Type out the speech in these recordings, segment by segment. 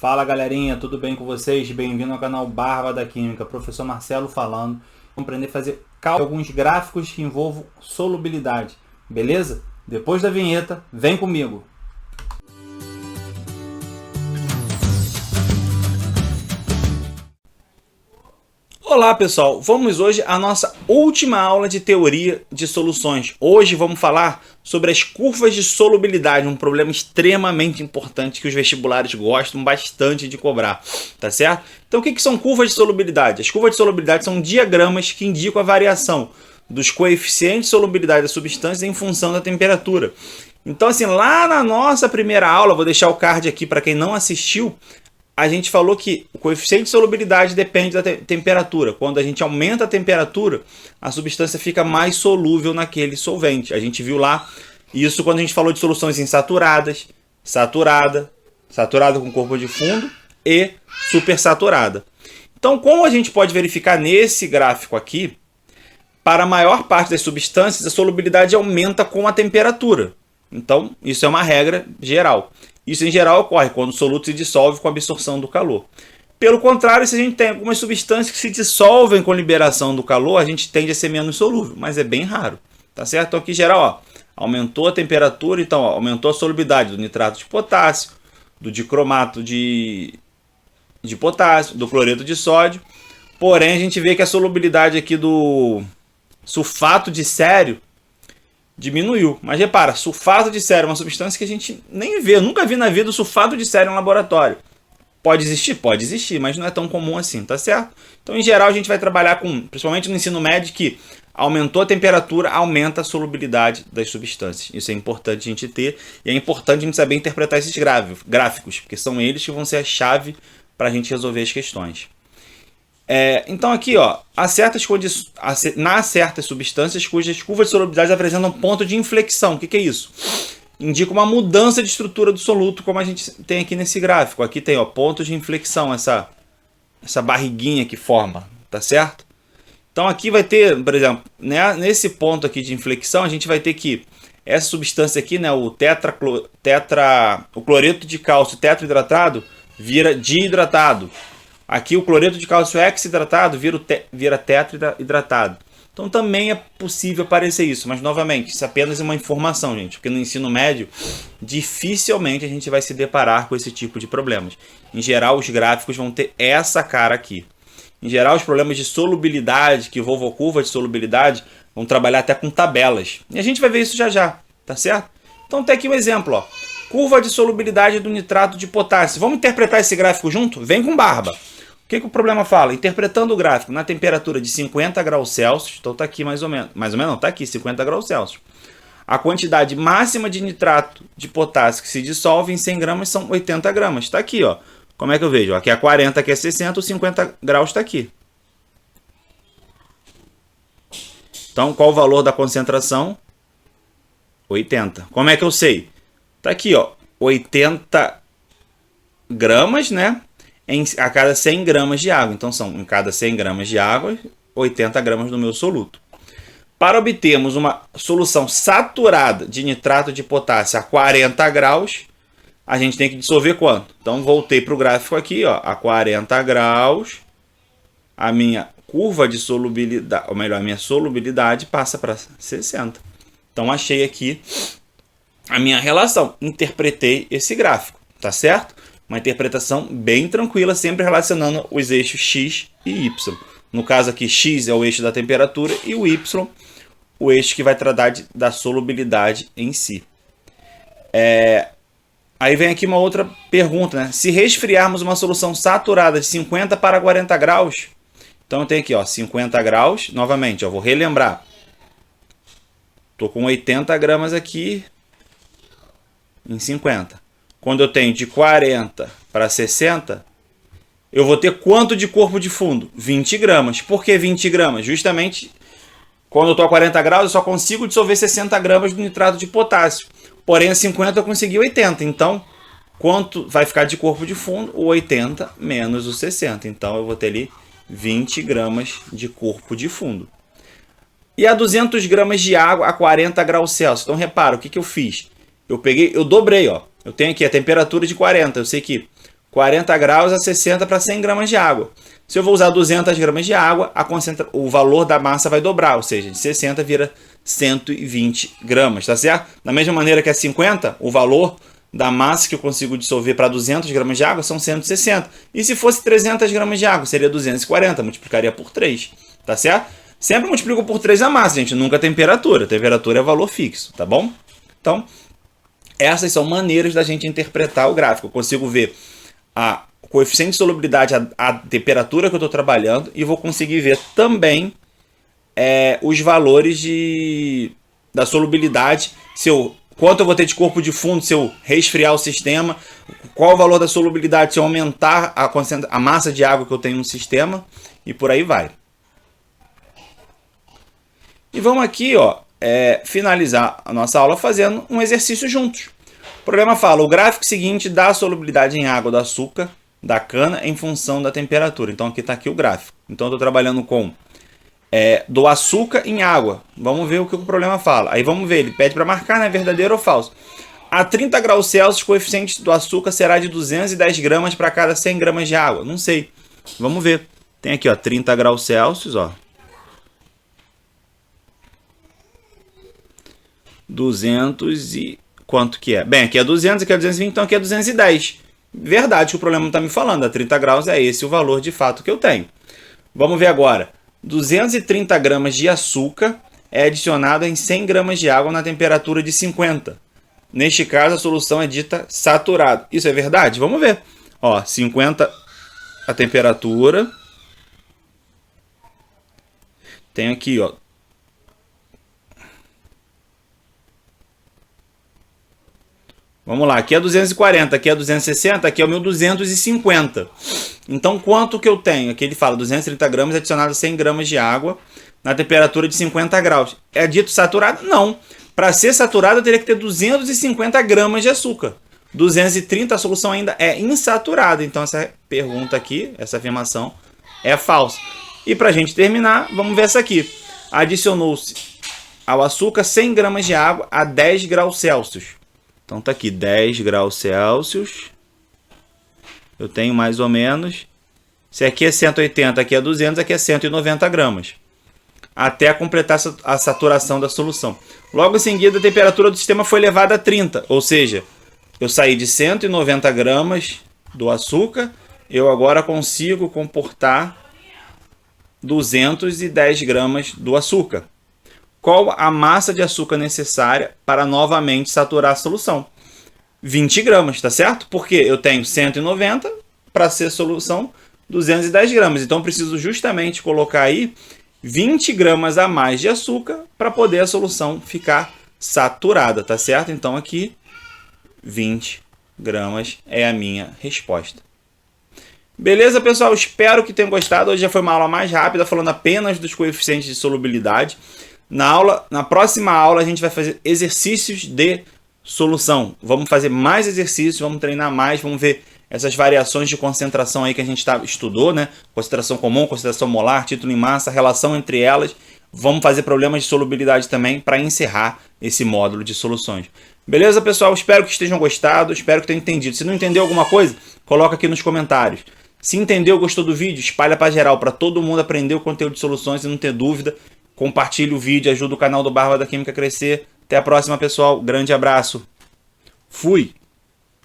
Fala galerinha, tudo bem com vocês? Bem-vindo ao canal Barba da Química, professor Marcelo falando. Vamos aprender a fazer cálculo de alguns gráficos que envolvam solubilidade, beleza? Depois da vinheta, vem comigo! Olá pessoal, vamos hoje à nossa última aula de teoria de soluções. Hoje vamos falar sobre as curvas de solubilidade, um problema extremamente importante que os vestibulares gostam bastante de cobrar, tá certo? Então o que são curvas de solubilidade? As curvas de solubilidade são diagramas que indicam a variação dos coeficientes de solubilidade das substâncias em função da temperatura. Então assim, lá na nossa primeira aula, vou deixar o card aqui para quem não assistiu, a gente falou que o coeficiente de solubilidade depende da temperatura. Quando a gente aumenta a temperatura, a substância fica mais solúvel naquele solvente. A gente viu lá isso quando a gente falou de soluções insaturadas, saturada com corpo de fundo e supersaturada. Então, como a gente pode verificar nesse gráfico aqui, para a maior parte das substâncias, a solubilidade aumenta com a temperatura. Então, isso é uma regra geral. Isso, em geral, ocorre quando o soluto se dissolve com a absorção do calor. Pelo contrário, se a gente tem algumas substâncias que se dissolvem com liberação do calor, a gente tende a ser menos solúvel, mas é bem raro. Tá certo? Então, aqui, em geral, ó, aumentou a temperatura, então ó, aumentou a solubilidade do nitrato de potássio, do dicromato de potássio, do cloreto de sódio. Porém, a gente vê que a solubilidade aqui do sulfato de cério diminuiu. Mas repara, sulfato de cério é uma substância que a gente nem vê. Eu nunca vi na vida o sulfato de cério em laboratório. Pode existir? Pode existir, mas não é tão comum assim, tá certo? Então, em geral, a gente vai trabalhar com, principalmente no ensino médio, que aumentou a temperatura, aumenta a solubilidade das substâncias. Isso é importante a gente ter, e é importante a gente saber interpretar esses gráficos, porque são eles que vão ser a chave para a gente resolver as questões. Então aqui, ó, há certas substâncias cujas curvas de solubilidade apresentam ponto de inflexão. O que é isso? Indica uma mudança de estrutura do soluto, como a gente tem aqui nesse gráfico. Aqui tem, ó, pontos de inflexão, essa barriguinha que forma, tá certo? Então aqui vai ter, por exemplo, né, nesse ponto aqui de inflexão, a gente vai ter que essa substância aqui, né, o cloreto de cálcio tetraidratado vira diidratado. Aqui o cloreto de cálcio hexidratado vira tetraidratado. Então também é possível aparecer isso, mas novamente, isso é apenas uma informação, gente, porque no ensino médio dificilmente a gente vai se deparar com esse tipo de problemas. Em geral, os gráficos vão ter essa cara aqui. Em geral, os problemas de solubilidade, que envolvam curva de solubilidade, vão trabalhar até com tabelas. E a gente vai ver isso já já, tá certo? Então tem aqui um exemplo, ó. Curva de solubilidade do nitrato de potássio. Vamos interpretar esse gráfico junto? Vem com barba. O que o problema fala? Interpretando o gráfico na temperatura de 50 graus Celsius, então está aqui mais ou menos não, está aqui 50 graus Celsius. A quantidade máxima de nitrato de potássio que se dissolve em 100 gramas são 80 gramas. Está aqui, ó. Como é que eu vejo? Aqui é 40, aqui é 60, os 50 graus está aqui. Então, qual o valor da concentração? 80. Como é que eu sei? Está aqui, ó, 80 gramas, né? A cada 100 gramas de água. Então, são em cada 100 gramas de água, 80 gramas do meu soluto. Para obtermos uma solução saturada de nitrato de potássio a 40 graus, a gente tem que dissolver quanto? Então, voltei para o gráfico aqui, ó, a 40 graus, a minha curva de solubilidade, ou melhor, a minha solubilidade passa para 60. Então, achei aqui a minha relação. Interpretei esse gráfico, tá certo? Uma interpretação bem tranquila, sempre relacionando os eixos X e Y. No caso aqui, X é o eixo da temperatura e o Y, o eixo que vai tratar da solubilidade em si. Aí vem aqui uma outra pergunta, né? Se resfriarmos uma solução saturada de 50 para 40 graus, então eu tenho aqui, ó, 50 graus, novamente, eu vou relembrar. Estou com 80 gramas aqui em 50. Quando eu tenho de 40 para 60, eu vou ter quanto de corpo de fundo? 20 gramas. Por que 20 gramas? Justamente, quando eu estou a 40 graus, eu só consigo dissolver 60 gramas do nitrato de potássio. Porém, a 50 eu consegui 80. Então, quanto vai ficar de corpo de fundo? O 80 menos o 60. Então, eu vou ter ali 20 gramas de corpo de fundo. E a 200 gramas de água a 40 graus Celsius. Então, repara, o que eu fiz? Eu dobrei, ó. Eu tenho aqui a temperatura de 40. Eu sei que 40 graus a 60 para 100 gramas de água. Se eu vou usar 200 gramas de água, o valor da massa vai dobrar, ou seja, de 60 vira 120 gramas, tá certo? Da mesma maneira que é 50, o valor da massa que eu consigo dissolver para 200 gramas de água são 160. E se fosse 300 gramas de água, seria 240, multiplicaria por 3, tá certo? Sempre multiplico por 3 a massa, gente, nunca a temperatura. A temperatura é valor fixo, tá bom? Então, essas são maneiras da gente interpretar o gráfico. Eu consigo ver o coeficiente de solubilidade, a temperatura que eu estou trabalhando, e vou conseguir ver também os valores da solubilidade, quanto eu vou ter de corpo de fundo se eu resfriar o sistema, qual o valor da solubilidade se eu aumentar a massa de água que eu tenho no sistema, e por aí vai. E vamos aqui, finalizar a nossa aula fazendo um exercício juntos. O programa fala: o gráfico seguinte dá a solubilidade em água do açúcar da cana em função da temperatura. Então aqui está aqui o gráfico. Então eu estou trabalhando com do açúcar em água. Vamos ver o que o problema fala. Aí vamos ver, ele pede para marcar, né, verdadeiro ou falso. A 30 graus Celsius, o coeficiente do açúcar será de 210 gramas para cada 100 gramas de água. Não sei. Vamos ver. Tem aqui, 30 graus Celsius, 200 e... quanto que é? Bem, aqui é 200, aqui é 220, então aqui é 210. Verdade que o problema está me falando. A 30 graus é esse o valor de fato que eu tenho. Vamos ver agora. 230 gramas de açúcar é adicionado em 100 gramas de água na temperatura de 50. Neste caso, a solução é dita saturada. Isso é verdade? Vamos ver. 50 a temperatura. Tem aqui, Vamos lá, aqui é 240, aqui é 260, aqui é o meu 250. Então, quanto que eu tenho? Aqui ele fala 230 gramas adicionado a 100 gramas de água na temperatura de 50 graus. É dito saturado? Não. Para ser saturado, eu teria que ter 250 gramas de açúcar. 230, a solução ainda é insaturada. Então, essa pergunta aqui, essa afirmação, é falsa. E para a gente terminar, vamos ver essa aqui. Adicionou-se ao açúcar 100 gramas de água a 10 graus Celsius. Então tá aqui 10 graus Celsius. Eu tenho mais ou menos. Se aqui é 180, aqui é 200, aqui é 190 gramas. Até completar a saturação da solução. Logo em seguida, a temperatura do sistema foi elevada a 30. Ou seja, eu saí de 190 gramas do açúcar. Eu agora consigo comportar 210 gramas do açúcar. Qual a massa de açúcar necessária para novamente saturar a solução? 20 gramas, tá certo? Porque eu tenho 190 para ser solução 210 gramas. Então, eu preciso justamente colocar aí 20 gramas a mais de açúcar para poder a solução ficar saturada, tá certo? Então, aqui, 20 gramas é a minha resposta. Beleza, pessoal? Espero que tenham gostado. Hoje já foi uma aula mais rápida, falando apenas dos coeficientes de solubilidade. Na próxima aula a gente vai fazer exercícios de solução. Vamos fazer mais exercícios, vamos treinar mais, vamos ver essas variações de concentração aí que a gente estudou, né? Concentração comum, concentração molar, título em massa, relação entre elas. Vamos fazer problemas de solubilidade também para encerrar esse módulo de soluções. Beleza, pessoal? Espero que estejam gostado, espero que tenham entendido. Se não entendeu alguma coisa, coloca aqui nos comentários. Se entendeu, gostou do vídeo, espalha para geral, para todo mundo aprender o conteúdo de soluções e não ter dúvida. Compartilhe o vídeo, ajuda o canal do Barba da Química a crescer. Até a próxima, pessoal. Grande abraço. Fui!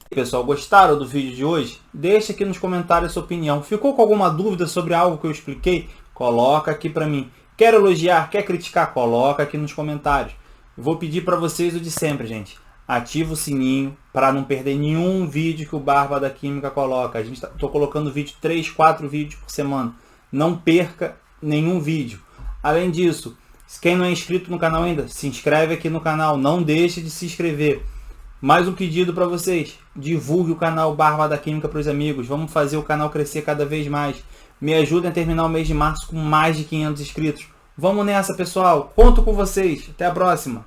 Pessoal, gostaram do vídeo de hoje? Deixa aqui nos comentários a sua opinião. Ficou com alguma dúvida sobre algo que eu expliquei? Coloca aqui para mim. Quer elogiar, quer criticar? Coloca aqui nos comentários. Eu vou pedir para vocês o de sempre, gente. Ativa o sininho para não perder nenhum vídeo que o Barba da Química coloca. Estou colocando vídeo 3, 4 vídeos por semana. Não perca nenhum vídeo. Além disso, quem não é inscrito no canal ainda, se inscreve aqui no canal. Não deixe de se inscrever. Mais um pedido para vocês. Divulgue o canal Barba da Química para os amigos. Vamos fazer o canal crescer cada vez mais. Me ajudem a terminar o mês de março com mais de 500 inscritos. Vamos nessa, pessoal. Conto com vocês. Até a próxima.